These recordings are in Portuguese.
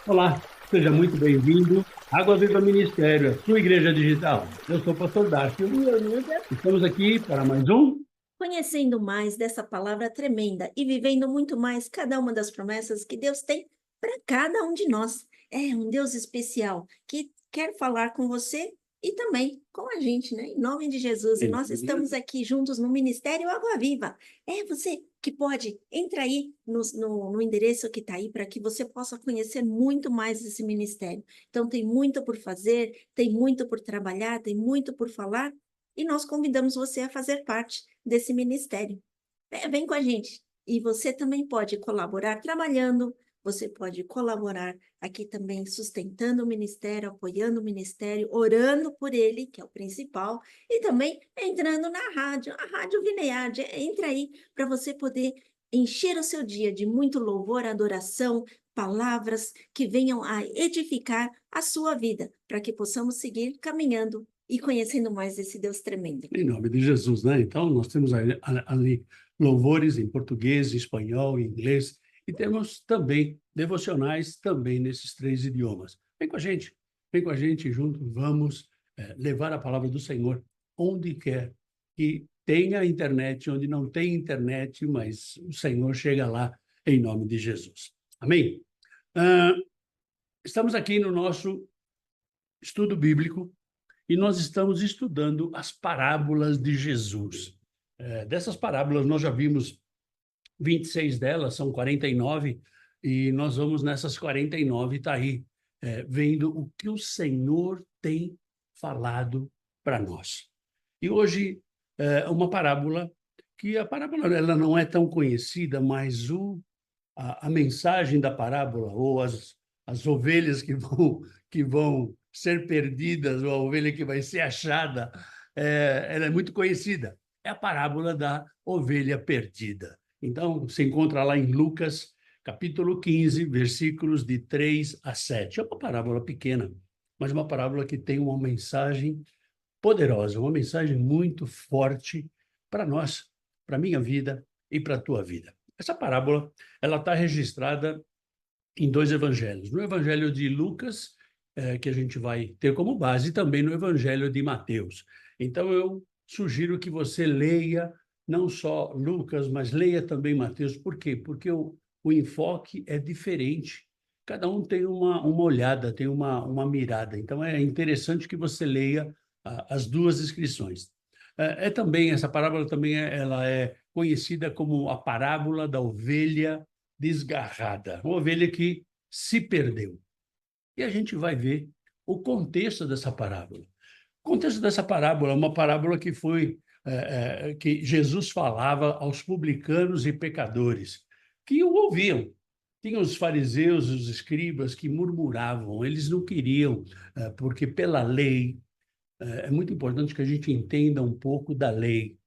Olá, seja muito bem-vindo. Água Viva Ministério, a sua igreja digital. Eu sou o pastor Dácio. E Olívia, Estamos aqui para mais um. conhecendo mais dessa palavra tremenda e vivendo muito mais cada uma das promessas que Deus tem para cada um de nós. É um Deus especial que quer falar com você e também com a gente, né? Em nome de Jesus. E Em nós nome de estamos Jesus. aqui juntos no Ministério Água Viva. É você que pode, entra aí no endereço que está aí para que você possa conhecer muito mais esse ministério. Então, tem muito por fazer, tem muito por trabalhar, tem muito por falar e nós convidamos você a fazer parte desse ministério. Vem com a gente. E você também pode colaborar trabalhando, você pode colaborar aqui também sustentando o ministério, apoiando o ministério, orando por ele, que é o principal, e também entrando na rádio, a Rádio Vineade. Entra aí para você poder encher o seu dia de muito louvor, adoração, palavras que venham a edificar a sua vida, para que possamos seguir caminhando e conhecendo mais esse Deus tremendo. Em nome de Jesus, né? Então, nós temos ali louvores em português, em espanhol, em inglês, e temos também devocionais também nesses três idiomas. Vem com a gente junto, vamos levar a palavra do Senhor onde quer que tenha internet, onde não tem internet, mas o Senhor chega lá em nome de Jesus. Amém? Ah, estamos aqui no nosso estudo bíblico e nós estamos estudando as parábolas de Jesus. Dessas parábolas, nós já vimos 26 delas, são 49, e nós vamos nessas 49, está aí, vendo o que o Senhor tem falado para nós. E hoje, uma parábola, que a parábola ela não é tão conhecida, mas a mensagem da parábola, ou as ovelhas que vão ser perdidas, ou a ovelha que vai ser achada, ela é muito conhecida. É a parábola da ovelha perdida. Então, se encontra lá em Lucas, capítulo 15, versículos de 3 a 7. É uma parábola pequena, mas uma parábola que tem uma mensagem poderosa, uma mensagem muito forte para nós, para a minha vida e para a tua vida. Essa parábola, ela está registrada em dois evangelhos. No evangelho de Lucas, que a gente vai ter como base, e também no evangelho de Mateus. Então, eu sugiro que você leia não só Lucas, mas leia também Mateus. Por quê? Porque o enfoque é diferente. Cada um tem uma olhada, tem uma mirada. Então, é interessante que você leia as duas inscrições. Também, essa parábola também ela é conhecida como a parábola da ovelha desgarrada, uma ovelha que se perdeu. E a gente vai ver o contexto dessa parábola. O contexto dessa parábola é uma parábola que que Jesus falava aos publicanos e pecadores que o ouviam. Tinha os fariseus, os escribas que murmuravam, eles não queriam, porque pela lei, é muito importante que a gente entenda um pouco da lei.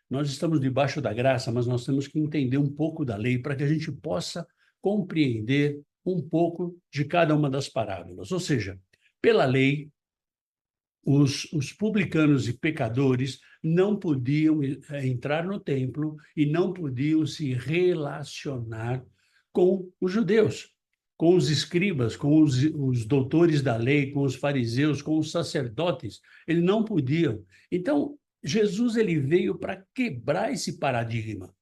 Nós estamos debaixo da graça, mas nós temos que entender um pouco da lei para que a gente possa compreender um pouco de cada uma das parábolas. Ou seja, pela lei, os publicanos e pecadores não podiam entrar no templo e não podiam se relacionar com os judeus, com os escribas, com os doutores da lei, com os fariseus, com os sacerdotes. Eles não podiam. Então, Jesus ele veio para quebrar esse paradigma,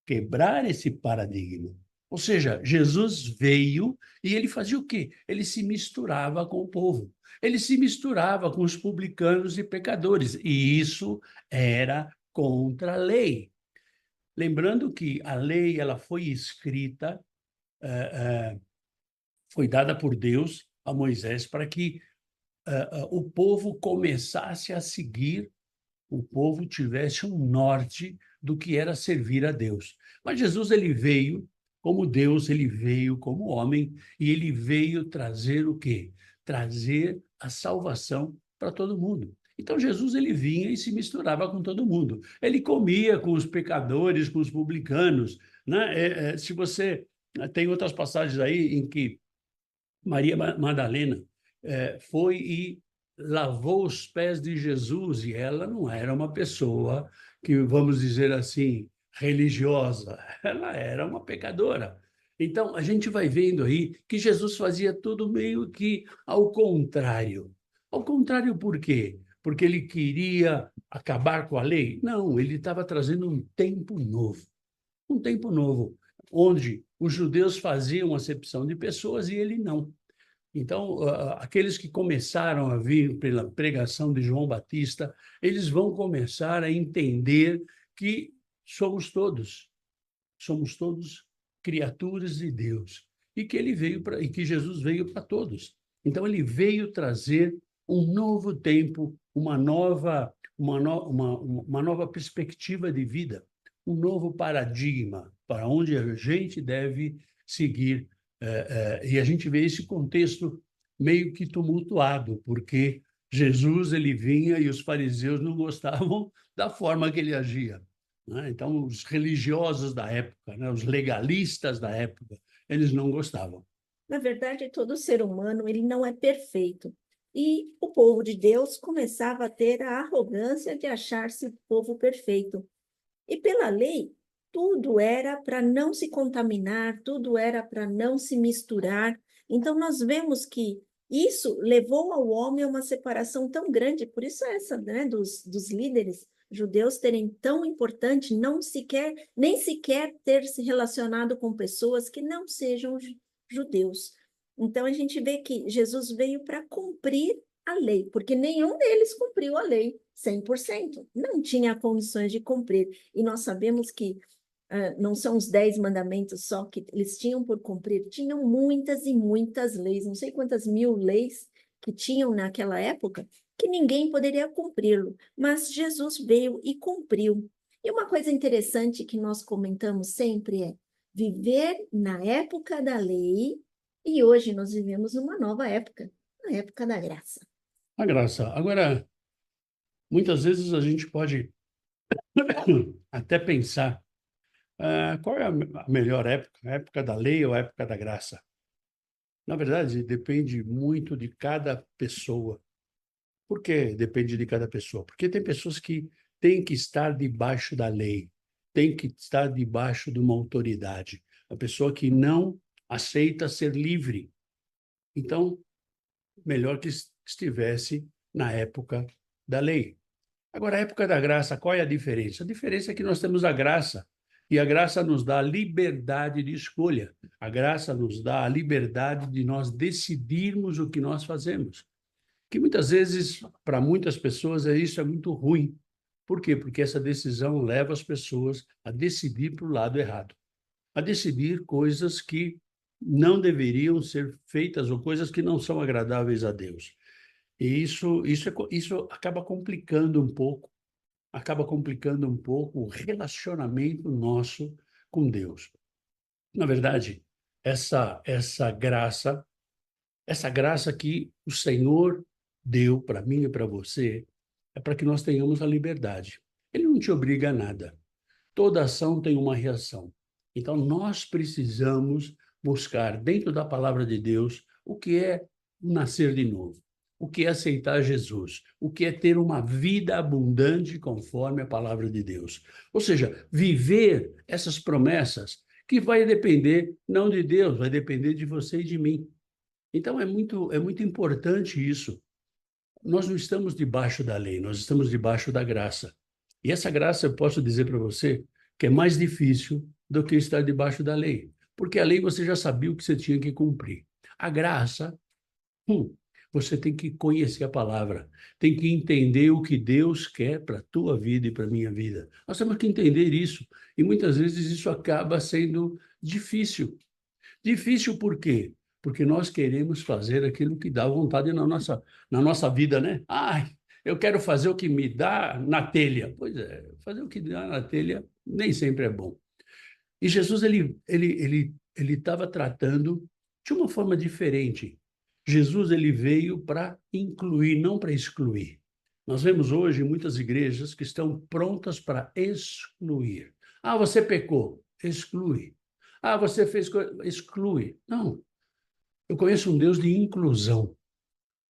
quebrar esse paradigma. Ou seja, Jesus veio e ele fazia o quê? Ele se misturava com o povo. Ele se misturava com os publicanos e pecadores. E isso era contra a lei. Lembrando que a lei ela foi escrita, foi dada por Deus a Moisés para que o povo começasse a seguir, o povo tivesse um norte do que era servir a Deus. Mas Jesus ele veio como Deus, ele veio como homem e ele veio trazer o quê? Trazer a salvação para todo mundo. Então Jesus ele vinha e se misturava com todo mundo. Ele comia com os pecadores, com os publicanos, né? Se você tem outras passagens aí em que Maria Madalena foi e lavou os pés de Jesus, e ela não era uma pessoa que, vamos dizer assim, religiosa, ela era uma pecadora. Então, a gente vai vendo aí que Jesus fazia tudo meio que ao contrário. Ao contrário por quê? Porque ele queria acabar com a lei? Não, ele estava trazendo um tempo novo. Um tempo novo, onde os judeus faziam acepção de pessoas e ele não. Então, aqueles que começaram a vir pela pregação de João Batista, eles vão começar a entender que somos todos criaturas de Deus e que ele veio para e que Jesus veio para todos. Então, ele veio trazer um novo tempo, uma nova perspectiva de vida, um novo paradigma para onde a gente deve seguir. E a gente vê esse contexto meio que tumultuado, porque Jesus ele vinha e os fariseus não gostavam da forma que ele agia, né? Então, os religiosos da época, né, os legalistas da época, eles não gostavam. Na verdade, todo ser humano, ele não é perfeito. E o povo de Deus começava a ter a arrogância de achar-se povo perfeito. E pela lei, tudo era para não se contaminar, tudo era para não se misturar. Então, nós vemos que isso levou ao homem a uma separação tão grande, por isso essa, né, dos líderes judeus terem tão importante não sequer, nem sequer ter se relacionado com pessoas que não sejam judeus. Então, a gente vê que Jesus veio para cumprir a lei, porque nenhum deles cumpriu a lei 100%, não tinha condições de cumprir. E nós sabemos que não são os 10 mandamentos só que eles tinham por cumprir, tinham muitas e muitas leis, não sei quantas mil leis que tinham naquela época, que ninguém poderia cumpri-lo, mas Jesus veio e cumpriu. E uma coisa interessante que nós comentamos sempre é viver na época da lei, e hoje nós vivemos numa nova época, a época da graça. A graça. Agora, muitas vezes a gente pode até pensar, qual é a melhor época? A época da lei ou a época da graça? Na verdade, depende muito de cada pessoa. Por que depende de cada pessoa? Porque tem pessoas que têm que estar debaixo da lei, têm que estar debaixo de uma autoridade. A pessoa que não aceita ser livre. Então, melhor que estivesse na época da lei. Agora, a época da graça, qual é a diferença? A diferença é que nós temos a graça, e a graça nos dá a liberdade de escolha. A graça nos dá a liberdade de nós decidirmos o que nós fazemos. Que muitas vezes, para muitas pessoas, isso é muito ruim. Por quê? Porque essa decisão leva as pessoas a decidir para o lado errado, a decidir coisas que não deveriam ser feitas ou coisas que não são agradáveis a Deus. E isso acaba complicando um pouco o relacionamento nosso com Deus. Na verdade, essa graça que o Senhor deu para mim e para você, é para que nós tenhamos a liberdade. Ele não te obriga a nada. Toda ação tem uma reação. Então, nós precisamos buscar dentro da palavra de Deus o que é nascer de novo, o que é aceitar Jesus, o que é ter uma vida abundante conforme a palavra de Deus. Ou seja, viver essas promessas que vai depender não de Deus, vai depender de você e de mim. Então, é muito importante isso. Nós não estamos debaixo da lei, nós estamos debaixo da graça. E essa graça, eu posso dizer para você, que é mais difícil do que estar debaixo da lei. Porque a lei você já sabia o que você tinha que cumprir. A graça, você tem que conhecer a palavra, tem que entender o que Deus quer para a tua vida e para a minha vida. Nós temos que entender isso. E muitas vezes isso acaba sendo difícil. Difícil por quê? Porque nós queremos fazer aquilo que dá vontade na nossa vida, né? Ai, eu quero fazer o que me dá na telha. Pois é, fazer o que dá na telha nem sempre é bom. E Jesus, ele estava tratando de uma forma diferente. Jesus, ele veio para incluir, não para excluir. Nós vemos hoje muitas igrejas que estão prontas para excluir. Ah, você pecou, exclui. Ah, você fez coisa, exclui. Não, eu conheço um Deus de inclusão.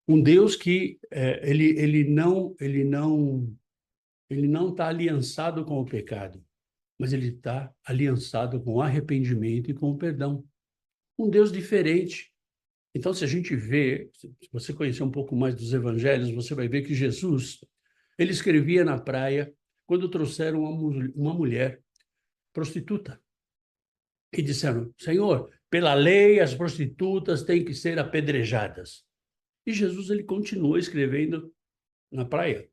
Um Deus que ele não está aliançado com o pecado, mas ele está aliançado com o arrependimento e com o perdão. um Deus diferente. Então, se a gente vê, se você conhecer um pouco mais dos evangelhos, você vai ver que Jesus, ele escrevia na praia quando trouxeram uma mulher prostituta. E disseram, Senhor, pela lei as prostitutas têm que ser apedrejadas. E Jesus, ele continua escrevendo na praia.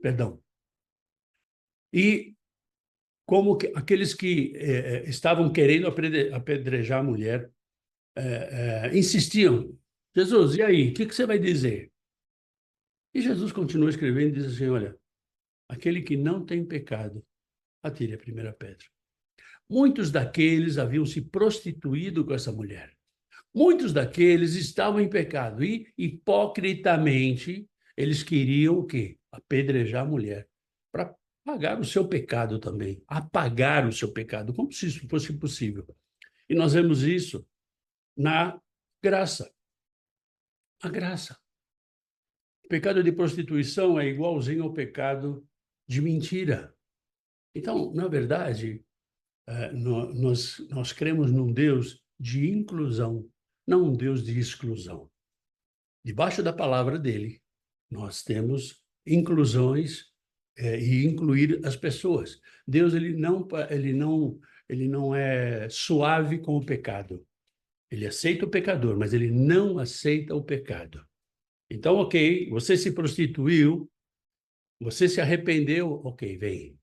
Perdão. E como que aqueles que estavam querendo apedrejar a mulher insistiam, Jesus, e aí, o que você vai dizer? E Jesus continua escrevendo e diz assim, olha, aquele que não tem pecado, atire a primeira pedra. Muitos daqueles haviam se prostituído com essa mulher. Muitos daqueles estavam em pecado e, hipocritamente, eles queriam o quê? Apedrejar a mulher para pagar o seu pecado também, apagar o seu pecado, como se isso fosse possível. E nós vemos isso na graça. A graça. O pecado de prostituição é igualzinho ao pecado de mentira. Então, na verdade, nós cremos num Deus de inclusão, não um Deus de exclusão. Debaixo da palavra dele, nós temos inclusões e incluir as pessoas. Deus ele não é suave com o pecado. Ele aceita o pecador, mas ele não aceita o pecado. Então, ok, você se prostituiu, você se arrependeu, ok, vem.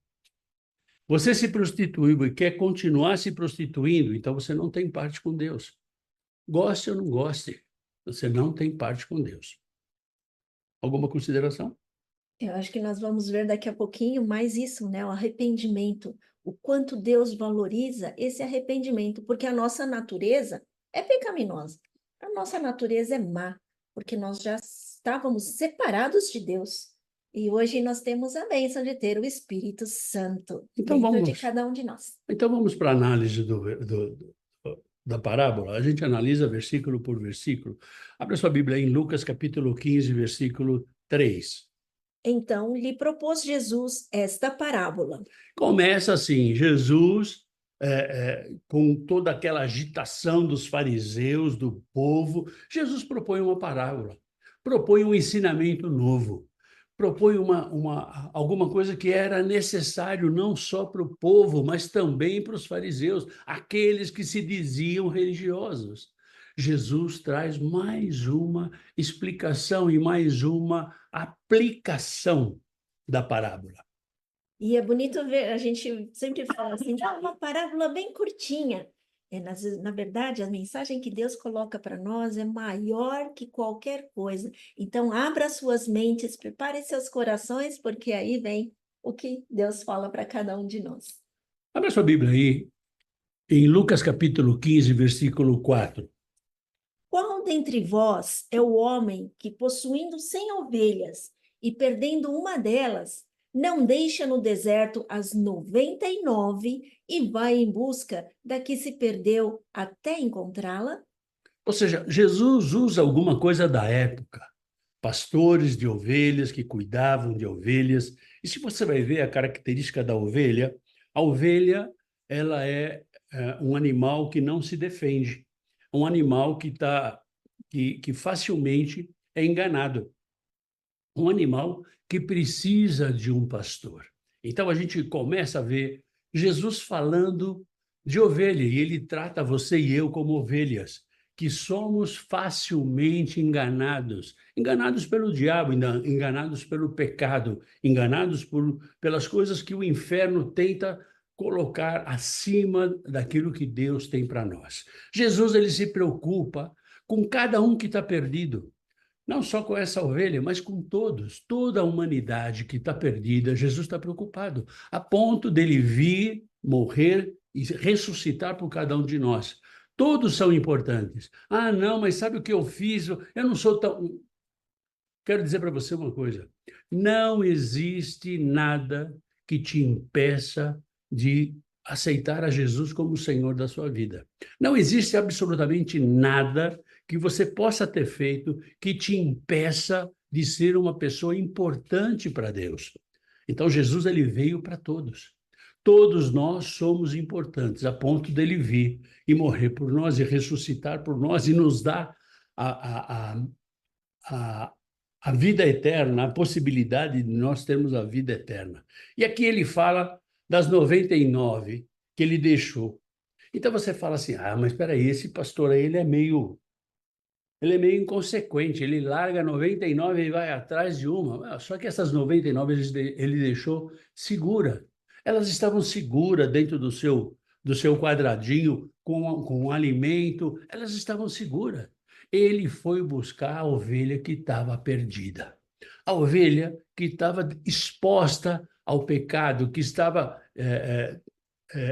Você se prostituiu e quer continuar se prostituindo, então você não tem parte com Deus. Goste ou não goste, você não tem parte com Deus. Alguma consideração? Eu acho que nós vamos ver daqui a pouquinho mais isso, né? O arrependimento, o quanto Deus valoriza esse arrependimento, porque a nossa natureza é pecaminosa. A nossa natureza é má, porque nós já estávamos separados de Deus. E hoje nós temos a bênção de ter o Espírito Santo Então dentro de vamos, cada um de nós. então vamos para a análise da parábola. A gente analisa versículo por versículo. Abra sua Bíblia em Lucas capítulo 15, versículo 3. Então lhe propôs Jesus esta parábola. Começa assim, Jesus, com toda aquela agitação dos fariseus, do povo, Jesus propõe uma parábola, propõe um ensinamento novo, propõe alguma coisa que era necessário não só para o povo, mas também para os fariseus, aqueles que se diziam religiosos. Jesus traz mais uma explicação e mais uma aplicação da parábola. E é bonito ver, a gente sempre fala assim, uma parábola bem curtinha. Na verdade, a mensagem que Deus coloca para nós é maior que qualquer coisa. Então, abra suas mentes, prepare seus corações, porque aí vem o que Deus fala para cada um de nós. Abra sua Bíblia aí, em Lucas capítulo 15, versículo 4. Qual dentre vós é o homem que, possuindo 100 ovelhas e perdendo uma delas, não deixa no deserto as 99 e vai em busca da que se perdeu até encontrá-la? Ou seja, Jesus usa alguma coisa da época. Pastores de ovelhas que cuidavam de ovelhas. E se você vai ver a característica da ovelha, a ovelha ela é um animal que não se defende, um animal que facilmente é enganado, um animal que precisa de um pastor. Então a gente começa a ver Jesus falando de ovelha, e ele trata você e eu como ovelhas, que somos facilmente enganados, enganados pelo diabo, enganados pelo pecado, enganados pelas coisas que o inferno tenta colocar acima daquilo que Deus tem para nós. Jesus, ele se preocupa com cada um que está perdido. Não só com essa ovelha, mas com todos, toda a humanidade que está perdida. Jesus está preocupado, a ponto dele vir, morrer e ressuscitar por cada um de nós. Todos são importantes. Ah, não, mas sabe o que eu fiz? Eu não sou tão. Quero dizer para você uma coisa: não existe nada que te impeça de aceitar a Jesus como o Senhor da sua vida. Não existe absolutamente nada que você possa ter feito que te impeça de ser uma pessoa importante para Deus. Então, Jesus ele veio para todos. Todos nós somos importantes, a ponto dele vir e morrer por nós, e ressuscitar por nós, e nos dar a, a, a, a vida eterna, a possibilidade de nós termos a vida eterna. E aqui ele fala das 99 que ele deixou. Então você fala assim, mas espera aí, esse pastor aí, ele é meio inconsequente, ele larga 99 e vai atrás de uma. Só que essas 99 ele deixou segura. Elas estavam seguras dentro do seu quadradinho, com alimento, elas estavam seguras. Ele foi buscar a ovelha que estava perdida. A ovelha que estava exposta ao pecado, que estava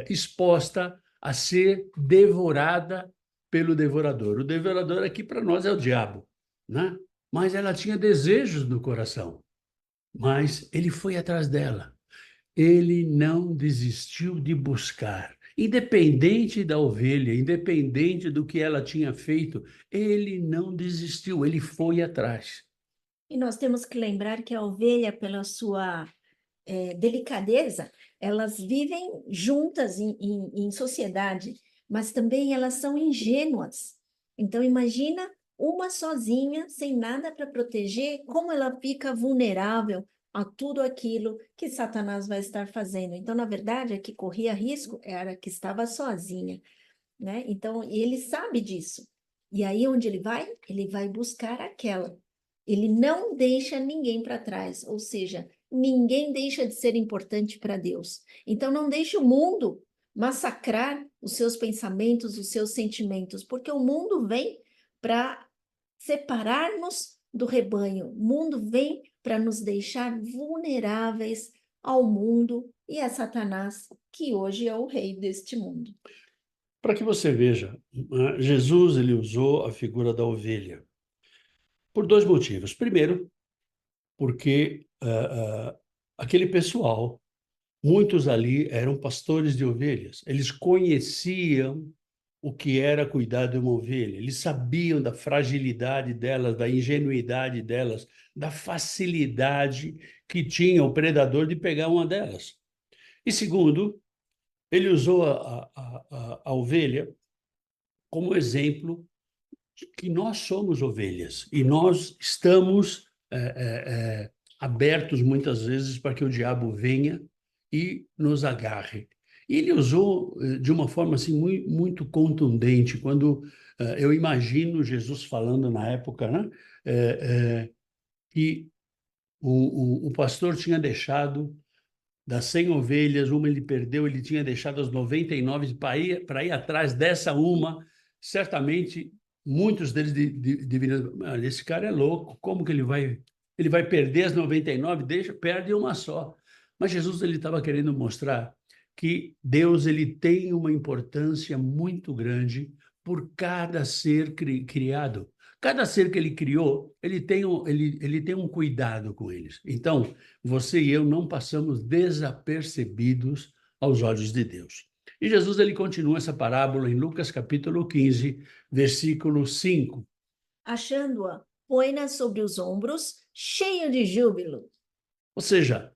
exposta a ser devorada pelo devorador. O devorador aqui para nós é o diabo, né? Mas ela tinha desejos no coração, mas ele foi atrás dela. Ele não desistiu de buscar. Independente da ovelha, independente do que ela tinha feito, ele não desistiu, ele foi atrás. E nós temos que lembrar que a ovelha, pela sua delicadeza, elas vivem juntas em sociedade, mas também elas são ingênuas. Então, imagina uma sozinha, sem nada para proteger, como ela fica vulnerável a tudo aquilo que Satanás vai estar fazendo. Então, na verdade, a que corria risco era a que estava sozinha, né? Então, ele sabe disso. E aí, onde ele vai? Ele vai buscar aquela. Ele não deixa ninguém para trás, ou seja, ninguém deixa de ser importante para Deus. Então, não deixe o mundo massacrar os seus pensamentos, os seus sentimentos, porque o mundo vem para separar-nos do rebanho. O mundo vem para nos deixar vulneráveis ao mundo e a Satanás, que hoje é o rei deste mundo. Para que você veja, Jesus ele usou a figura da ovelha por dois motivos. Primeiro, porque aquele pessoal, muitos ali eram pastores de ovelhas, eles conheciam o que era cuidar de uma ovelha, eles sabiam da fragilidade delas, da ingenuidade delas, da facilidade que tinha o predador de pegar uma delas. E segundo, ele usou a ovelha como exemplo de que nós somos ovelhas e nós estamos abertos muitas vezes para que o diabo venha e nos agarre. E ele usou de uma forma assim muito contundente, quando eu imagino Jesus falando na época, né, que o pastor tinha deixado das 100 ovelhas, uma ele perdeu, ele tinha deixado as 99 para ir atrás dessa uma. Certamente, muitos deles deveriam... Esse cara é louco, como que ele vai perder as 99? Perde uma só. Mas Jesus ele estava querendo mostrar que Deus ele tem uma importância muito grande por cada ser criado. Cada ser que ele criou, ele tem um cuidado com eles. Então, você e eu não passamos desapercebidos aos olhos de Deus. E Jesus ele continua essa parábola em Lucas capítulo 15, versículo 5. Achando-a, põe-na sobre os ombros, cheio de júbilo. Ou seja,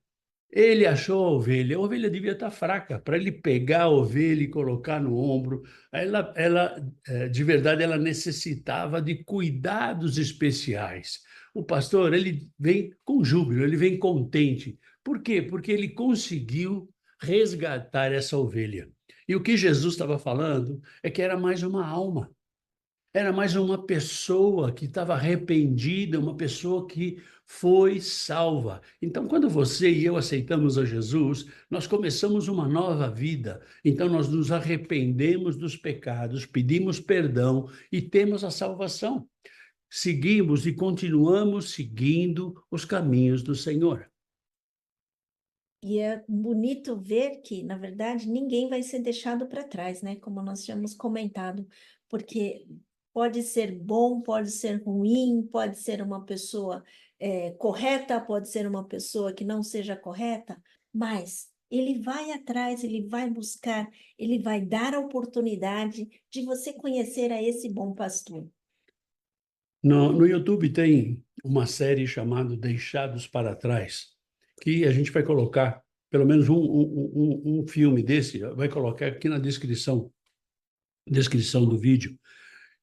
ele achou a ovelha devia estar fraca, para ele pegar a ovelha e colocar no ombro. De verdade, ela necessitava de cuidados especiais. O pastor, ele vem com júbilo, ele vem contente. Por quê? Porque ele conseguiu resgatar essa ovelha. E o que Jesus estava falando é que era mais uma alma. Era mais uma pessoa que estava arrependida, uma pessoa que foi salva. Então, quando você e eu aceitamos a Jesus, nós começamos uma nova vida. Então, nós nos arrependemos dos pecados, pedimos perdão e temos a salvação. Seguimos e continuamos seguindo os caminhos do Senhor. E é bonito ver que, na verdade, ninguém vai ser deixado para trás, né? Como nós tínhamos comentado, porque pode ser bom, pode ser ruim, pode ser uma pessoa correta, pode ser uma pessoa que não seja correta, mas ele vai atrás, ele vai buscar, ele vai dar a oportunidade de você conhecer a esse bom pastor. No YouTube tem uma série chamada Deixados para Trás, que a gente vai colocar pelo menos um filme desse, vai colocar aqui na descrição do vídeo,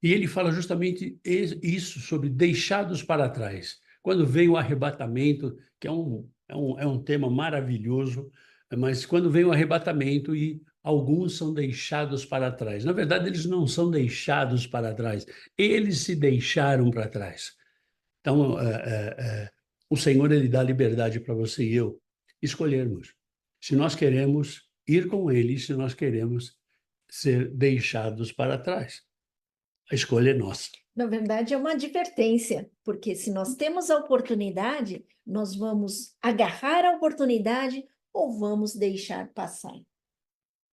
e ele fala justamente isso, sobre deixados para trás. Quando vem o arrebatamento, que é um tema maravilhoso, mas quando vem o arrebatamento e alguns são deixados para trás. Na verdade, eles não são deixados para trás, eles se deixaram para trás. Então, o Senhor, ele dá liberdade para você e eu escolhermos se nós queremos ir com ele, se nós queremos ser deixados para trás. A escolha é nossa. Na verdade, é uma advertência, porque se nós temos a oportunidade, nós vamos agarrar a oportunidade ou vamos deixar passar.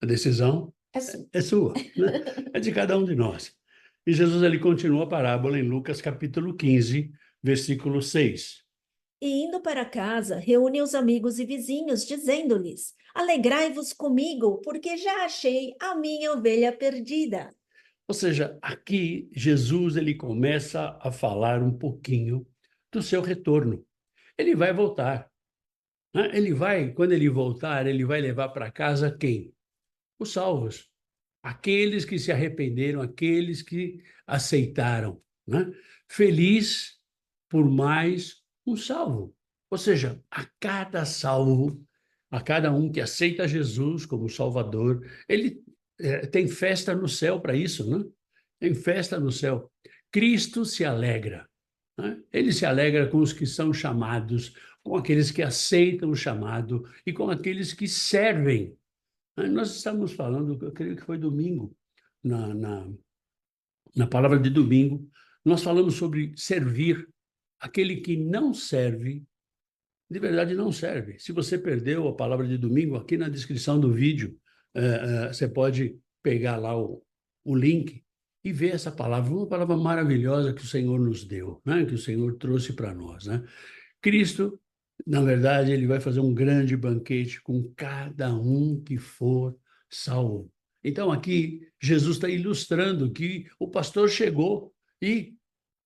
A decisão É assim. é sua, né? É de cada um de nós. E Jesus, ele continua a parábola em Lucas capítulo 15, versículo 6. E indo para casa, reúne os amigos e vizinhos, dizendo-lhes: Alegrai-vos comigo, porque já achei a minha ovelha perdida. Ou seja, aqui Jesus, ele começa a falar um pouquinho do seu retorno. Ele vai voltar, né? Quando ele voltar, ele vai levar para casa quem? Os salvos, aqueles que se arrependeram, aqueles que aceitaram, né? Feliz por mais um salvo. Ou seja, a cada salvo, a cada um que aceita Jesus como Salvador, ele tem festa no céu para isso, né? Tem festa no céu. Cristo se alegra, né? Ele se alegra com os que são chamados, com aqueles que aceitam o chamado e com aqueles que servem. Nós estamos falando, eu creio que foi domingo, na palavra de domingo, nós falamos sobre servir. Aquele que não serve, de verdade não serve. Se você perdeu a palavra de domingo, aqui na descrição do vídeo, você pode pegar lá o link e ver essa palavra, uma palavra maravilhosa que o Senhor nos deu, né? Que o Senhor trouxe para nós, né? Cristo, na verdade, ele vai fazer um grande banquete com cada um que for salvo. Então, aqui, Jesus está ilustrando que o pastor chegou e,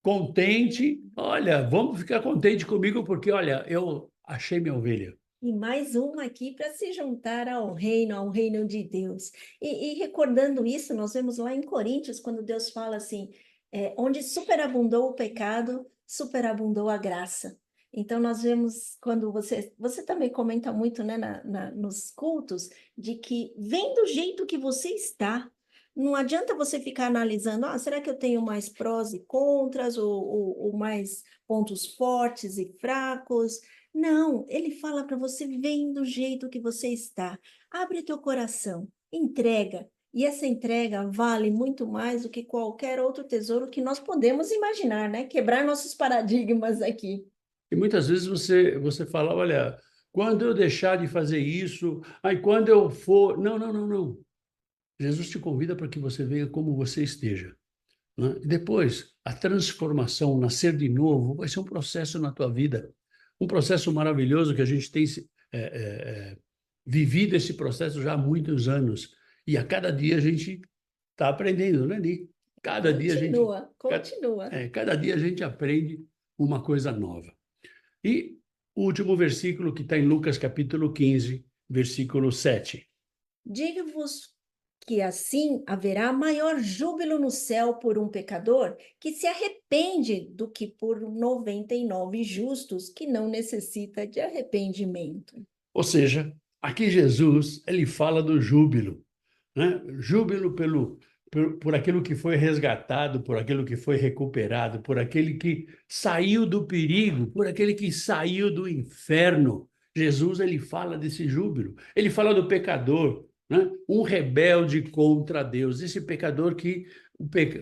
contente, olha, vamos ficar contente comigo, porque, olha, eu achei minha ovelha. E mais uma aqui para se juntar ao reino de Deus. E recordando isso, nós vemos lá em Coríntios, quando Deus fala assim, onde superabundou o pecado, superabundou a graça. Então, nós vemos, quando você também comenta muito, né, nos cultos, de que vem do jeito que você está. Não adianta você ficar analisando, será que eu tenho mais prós e contras, ou mais pontos fortes e fracos? Não, ele fala para você, vem do jeito que você está. Abre teu coração, entrega. E essa entrega vale muito mais do que qualquer outro tesouro que nós podemos imaginar, né? Quebrar nossos paradigmas aqui. E muitas vezes você fala, olha, quando eu deixar de fazer isso, aí quando eu for... Não, não, não, não. Jesus te convida para que você venha como você esteja, né? E depois, a transformação, nascer de novo, vai ser um processo na tua vida, um processo maravilhoso que a gente tem vivido esse processo já há muitos anos. E a cada dia a gente está aprendendo, né, Ni? Cada dia a gente... Continua. Cada dia a gente aprende uma coisa nova. E o último versículo que está em Lucas capítulo 15, versículo 7. Digo-vos que assim haverá maior júbilo no céu por um pecador que se arrepende do que por 99 justos que não necessita de arrependimento. Ou seja, aqui Jesus, ele fala do júbilo, né? Júbilo por aquilo que foi resgatado, por aquilo que foi recuperado, por aquele que saiu do perigo, por aquele que saiu do inferno. Jesus, ele fala desse júbilo. Ele fala do pecador, né? Um rebelde contra Deus. Esse pecador que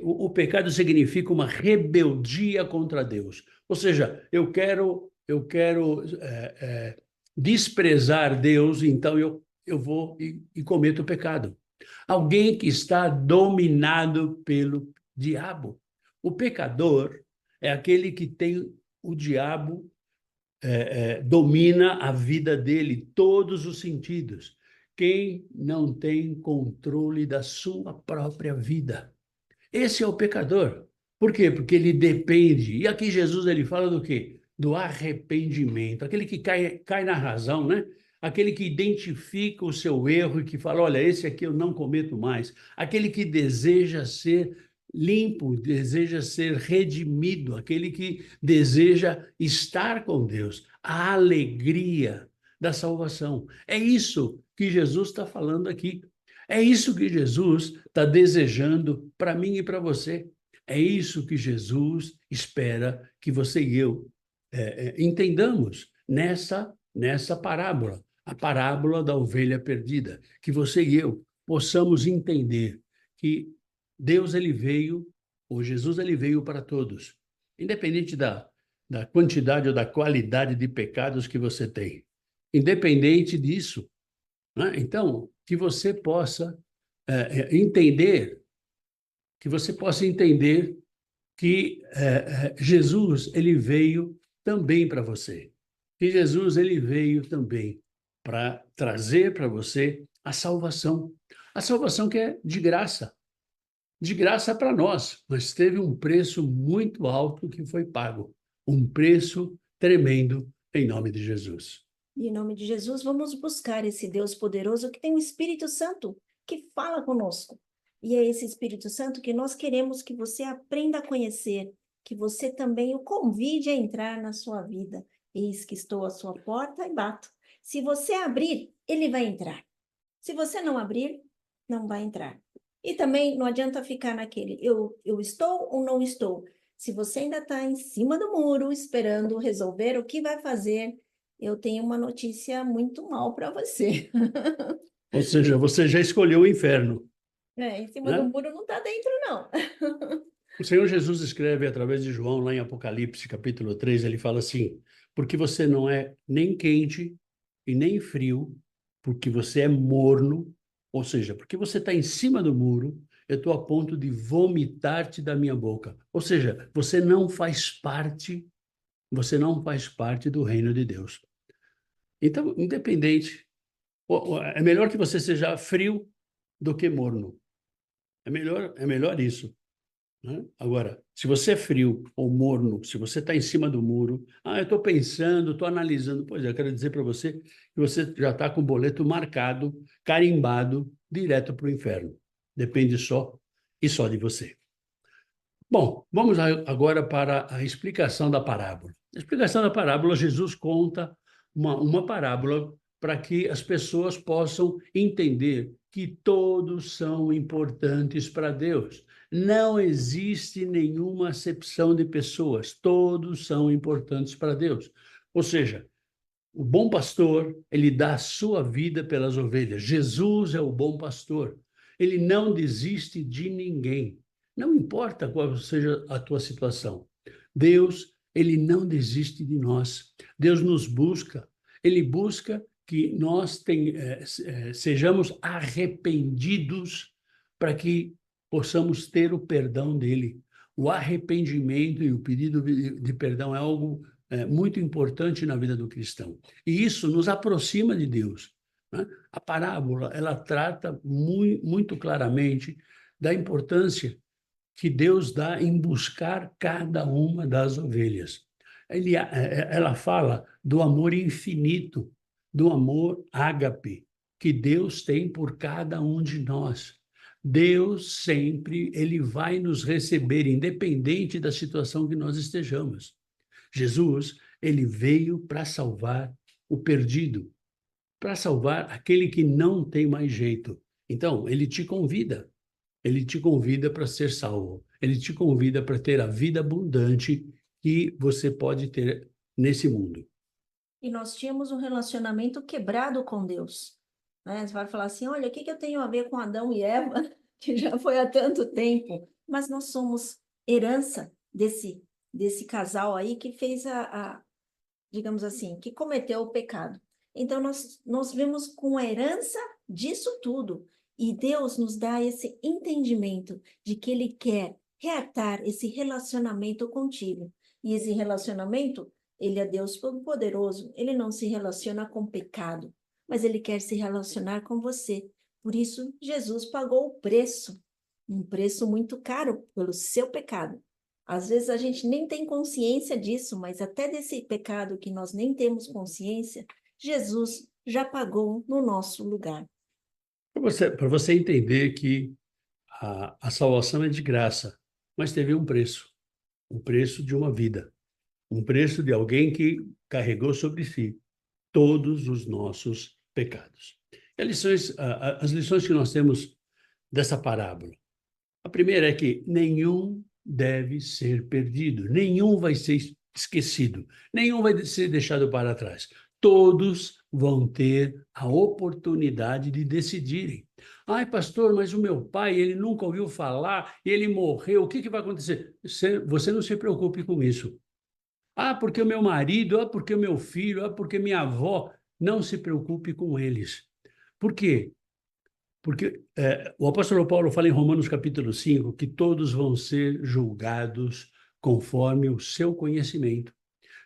o pecado significa uma rebeldia contra Deus. Ou seja, eu quero desprezar Deus, então eu vou e cometo o pecado. Alguém que está dominado pelo diabo. O pecador é aquele que tem o diabo, domina a vida dele, todos os sentidos. Quem não tem controle da sua própria vida. Esse é o pecador. Por quê? Porque ele depende. E aqui Jesus ele fala do quê? Do arrependimento. Aquele que cai na razão, né? aquele que identifica o seu erro e que fala, olha, esse aqui eu não cometo mais, aquele que deseja ser limpo, deseja ser redimido, aquele que deseja estar com Deus, a alegria da salvação. É isso que Jesus está falando aqui. É isso que Jesus está desejando para mim e para você. É isso que Jesus espera que você e eu entendamos nessa parábola, a parábola da ovelha perdida, que você e eu possamos entender que Deus ele veio, ou Jesus ele veio para todos, independente da quantidade ou da qualidade de pecados que você tem. Independente disso, né? Então, que você possa entender, que você possa entender que Jesus ele veio também para você. Que Jesus ele veio também para trazer para você a salvação. A salvação que é de graça para nós, mas teve um preço muito alto que foi pago, um preço tremendo em nome de Jesus. E em nome de Jesus, vamos buscar esse Deus poderoso que tem o Espírito Santo, que fala conosco. E é esse Espírito Santo que nós queremos que você aprenda a conhecer, que você também o convide a entrar na sua vida. Eis que estou à sua porta e bato. Se você abrir, ele vai entrar. Se você não abrir, não vai entrar. E também não adianta ficar naquele, eu estou ou não estou. Se você ainda está em cima do muro, esperando resolver o que vai fazer, eu tenho uma notícia muito mal para você. Ou seja, você já escolheu o inferno, Em cima do né? muro não está dentro, não. O Senhor Jesus escreve através de João, lá em Apocalipse, capítulo 3, ele fala assim: porque você não é nem quente e nem frio, porque você é morno, ou seja, porque você está em cima do muro, eu estou a ponto de vomitar-te da minha boca. Ou seja, você não faz parte do reino de Deus. Então, independente, é melhor que você seja frio do que morno. É melhor isso. Né? Agora, se você é frio ou morno, se você está em cima do muro, eu estou pensando, estou analisando, pois é, eu quero dizer para você que você já está com o boleto marcado, carimbado, direto para o inferno. Depende só e só de você. Bom, vamos agora para a explicação da parábola. A explicação da parábola, Jesus conta uma parábola para que as pessoas possam entender que todos são importantes para Deus. Não existe nenhuma acepção de pessoas, todos são importantes para Deus. Ou seja, o bom pastor, ele dá a sua vida pelas ovelhas. Jesus é o bom pastor. Ele não desiste de ninguém. Não importa qual seja a tua situação. Deus, ele não desiste de nós. Deus nos busca. Ele busca que nós sejamos arrependidos para que possamos ter o perdão dele. O arrependimento e o pedido de perdão é algo muito importante na vida do cristão. E isso nos aproxima de Deus. Né? A parábola, ela trata muito claramente da importância que Deus dá em buscar cada uma das ovelhas. Ela fala do amor infinito, do amor ágape, que Deus tem por cada um de nós. Deus sempre, ele vai nos receber, independente da situação que nós estejamos. Jesus, ele veio para salvar o perdido, para salvar aquele que não tem mais jeito. Então, ele te convida para ser salvo, ele te convida para ter a vida abundante que você pode ter nesse mundo. E nós tínhamos um relacionamento quebrado com Deus. Né? Você vai falar assim, olha, o que eu tenho a ver com Adão e Eva, que já foi há tanto tempo? Mas nós somos herança desse casal aí que fez digamos assim, que cometeu o pecado. Então, nós vemos com a herança disso tudo. E Deus nos dá esse entendimento de que Ele quer reatar esse relacionamento contigo. E esse relacionamento, Ele é Deus Todo-Poderoso, Ele não se relaciona com pecado, mas Ele quer se relacionar com você. Por isso, Jesus pagou o preço, um preço muito caro pelo seu pecado. Às vezes a gente nem tem consciência disso, mas até desse pecado que nós nem temos consciência, Jesus já pagou no nosso lugar. Para você entender que a salvação é de graça, mas teve um preço de uma vida, um preço de alguém que carregou sobre si todos os nossos pecados. E as lições que nós temos dessa parábola. A primeira é que nenhum deve ser perdido, nenhum vai ser esquecido, nenhum vai ser deixado para trás. Todos vão ter a oportunidade de decidirem. Ai, pastor, mas o meu pai, ele nunca ouviu falar, ele morreu, o que vai acontecer? Você não se preocupe com isso. Ah, porque o meu marido, ah, porque o meu filho, ah, porque minha avó. Não se preocupe com eles. Por quê? Porque o apóstolo Paulo fala em Romanos capítulo 5 que todos vão ser julgados conforme o seu conhecimento.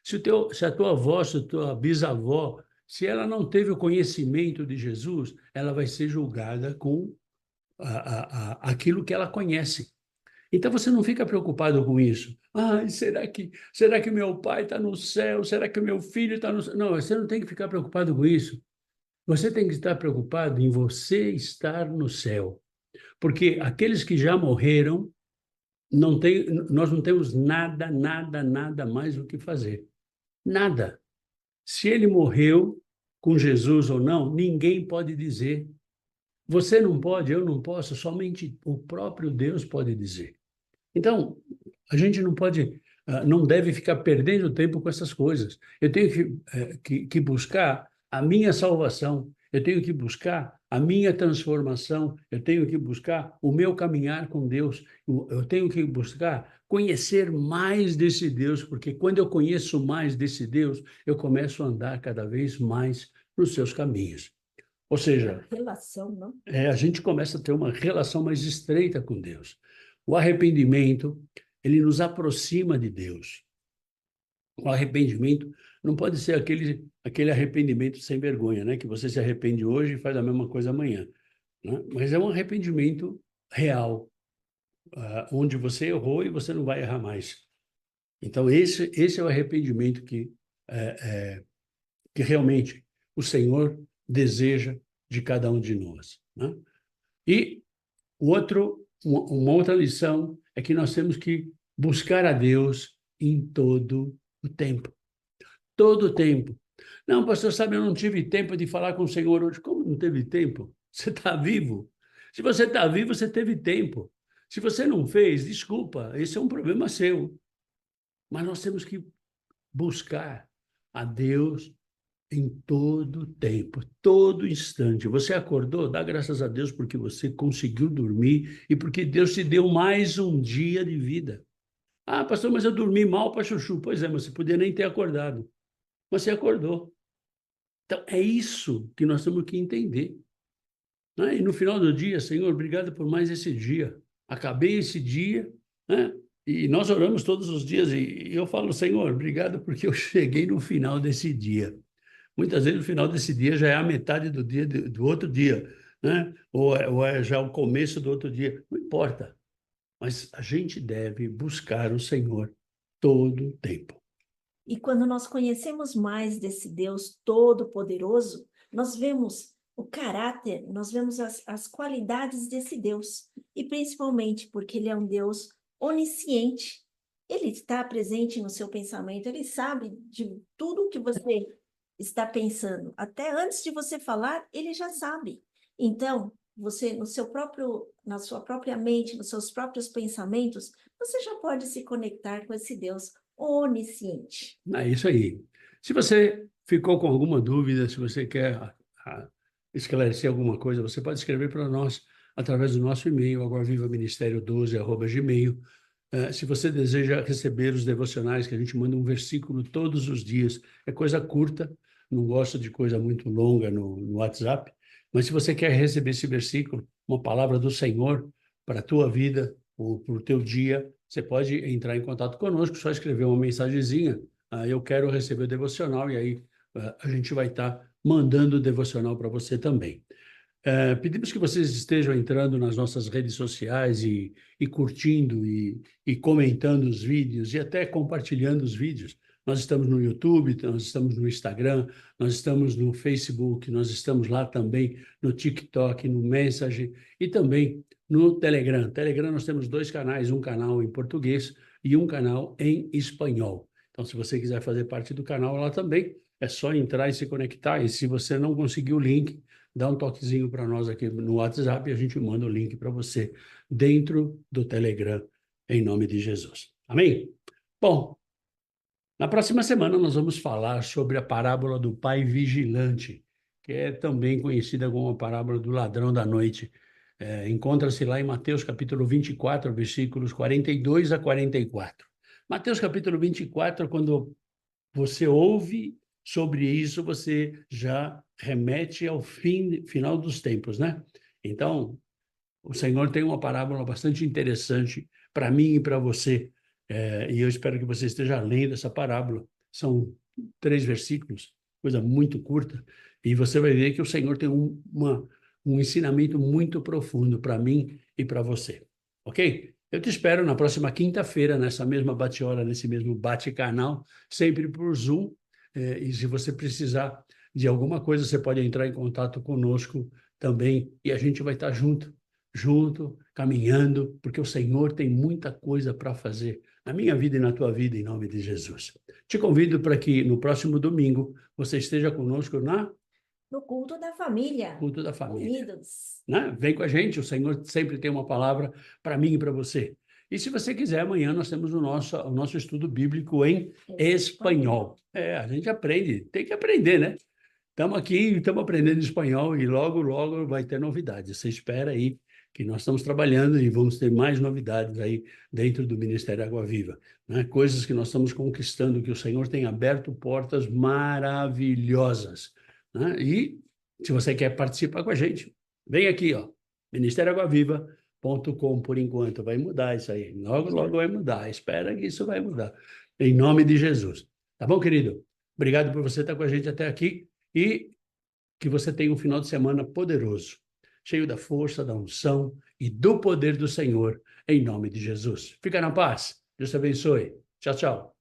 Se a tua avó, se a tua bisavó, se ela não teve o conhecimento de Jesus, ela vai ser julgada com aquilo que ela conhece. Então você não fica preocupado com isso. Ai, será que meu pai está no céu? Será que o meu filho está no céu? Não, você não tem que ficar preocupado com isso. Você tem que estar preocupado em você estar no céu. Porque aqueles que já morreram, nós não temos nada, nada, nada mais o que fazer. Nada. Se ele morreu com Jesus ou não, ninguém pode dizer. Você não pode, eu não posso, somente o próprio Deus pode dizer. Então, a gente não pode, não deve ficar perdendo tempo com essas coisas. Eu tenho que buscar a minha salvação, eu tenho que buscar a minha transformação, eu tenho que buscar o meu caminhar com Deus, eu tenho que buscar conhecer mais desse Deus, porque quando eu conheço mais desse Deus, eu começo a andar cada vez mais nos seus caminhos. Ou seja, Relação, não? a gente começa a ter uma relação mais estreita com Deus. O arrependimento, ele nos aproxima de Deus. O arrependimento não pode ser aquele arrependimento sem vergonha, né? Que você se arrepende hoje e faz a mesma coisa amanhã, né? Mas é um arrependimento real, onde você errou e você não vai errar mais. Então, esse é o arrependimento que realmente o Senhor deseja de cada um de nós, né? E uma outra lição é que nós temos que buscar a Deus em todo o tempo. Todo o tempo. Não, pastor, sabe, eu não tive tempo de falar com o Senhor hoje. Como não teve tempo? Você está vivo. Se você está vivo, você teve tempo. Se você não fez, desculpa, esse é um problema seu. Mas nós temos que buscar a Deus em todo tempo, todo instante. Você acordou, dá graças a Deus porque você conseguiu dormir e porque Deus te deu mais um dia de vida. Ah, pastor, mas eu dormi mal para chuchu. Pois é, mas você podia nem ter acordado. Mas você acordou. Então, é isso que nós temos que entender, né? E no final do dia, Senhor, obrigado por mais esse dia. Acabei esse dia, né? E nós oramos todos os dias e eu falo, Senhor, obrigado porque eu cheguei no final desse dia. Muitas vezes, no final desse dia, já é a metade do dia do outro dia, né? Ou é já o começo do outro dia. Não importa. Mas a gente deve buscar o Senhor todo o tempo. E quando nós conhecemos mais desse Deus todo-poderoso, nós vemos o caráter, nós vemos as qualidades desse Deus. E principalmente porque ele é um Deus onisciente. Ele está presente no seu pensamento, ele sabe de tudo que você está pensando. Até antes de você falar, ele já sabe. Então, você na sua própria mente, nos seus próprios pensamentos, você já pode se conectar com esse Deus onisciente. É isso aí. Se você ficou com alguma dúvida, se você quer esclarecer alguma coisa, você pode escrever para nós através do nosso e-mail, agoravivaministério12@gmail. Se você deseja receber os devocionais, que a gente manda um versículo todos os dias, é coisa curta, não gosto de coisa muito longa no WhatsApp, mas se você quer receber esse versículo, uma palavra do Senhor para a tua vida ou para o teu dia, você pode entrar em contato conosco, só escrever uma mensagenzinha, eu quero receber o devocional, e aí a gente vai estar mandando o devocional para você também. Pedimos que vocês estejam entrando nas nossas redes sociais e curtindo e comentando os vídeos e até compartilhando os vídeos, Nós estamos no YouTube, nós estamos no Instagram, nós estamos no Facebook, nós estamos lá também no TikTok, no Messenger e também no Telegram. Telegram nós temos 2 canais, um canal em português e um canal em espanhol. Então, se você quiser fazer parte do canal lá também, é só entrar e se conectar. E se você não conseguir o link, dá um toquezinho para nós aqui no WhatsApp e a gente manda o link para você dentro do Telegram, em nome de Jesus. Amém? Bom, na próxima semana nós vamos falar sobre a parábola do pai vigilante, que é também conhecida como a parábola do ladrão da noite. Encontra-se lá em Mateus capítulo 24, versículos 42 a 44. Mateus capítulo 24, quando você ouve sobre isso, você já remete ao final dos tempos, né? Então, o Senhor tem uma parábola bastante interessante para mim e para você. E eu espero que você esteja lendo essa parábola. São 3 versículos, coisa muito curta, e você vai ver que o Senhor tem um ensinamento muito profundo para mim e para você. Ok? Eu te espero na próxima quinta-feira, nessa mesma bate-hora, nesse mesmo bate-canal, sempre por Zoom. E se você precisar de alguma coisa, você pode entrar em contato conosco também, e a gente vai estar junto, caminhando, porque o Senhor tem muita coisa para fazer na minha vida e na tua vida, em nome de Jesus. Te convido para que no próximo domingo você esteja conosco No culto da família. culto da família. Unidos. Né? Vem com a gente, o Senhor sempre tem uma palavra para mim e para você. E se você quiser, amanhã nós temos o nosso estudo bíblico em espanhol. A gente aprende, tem que aprender, né? Estamos aqui, estamos aprendendo espanhol e logo, logo vai ter novidades. Você espera aí que nós estamos trabalhando e vamos ter mais novidades aí dentro do Ministério Água Viva, né? Coisas que nós estamos conquistando, que o Senhor tem aberto portas maravilhosas, né? E se você quer participar com a gente, vem aqui, ó, ministérioaguaviva.com por enquanto. Vai mudar isso aí. Logo, logo vai mudar. Espera que isso vai mudar. Em nome de Jesus. Tá bom, querido? Obrigado por você estar com a gente até aqui. E que você tenha um final de semana poderoso, cheio da força, da unção e do poder do Senhor, em nome de Jesus. Fica na paz. Deus te abençoe. Tchau, tchau.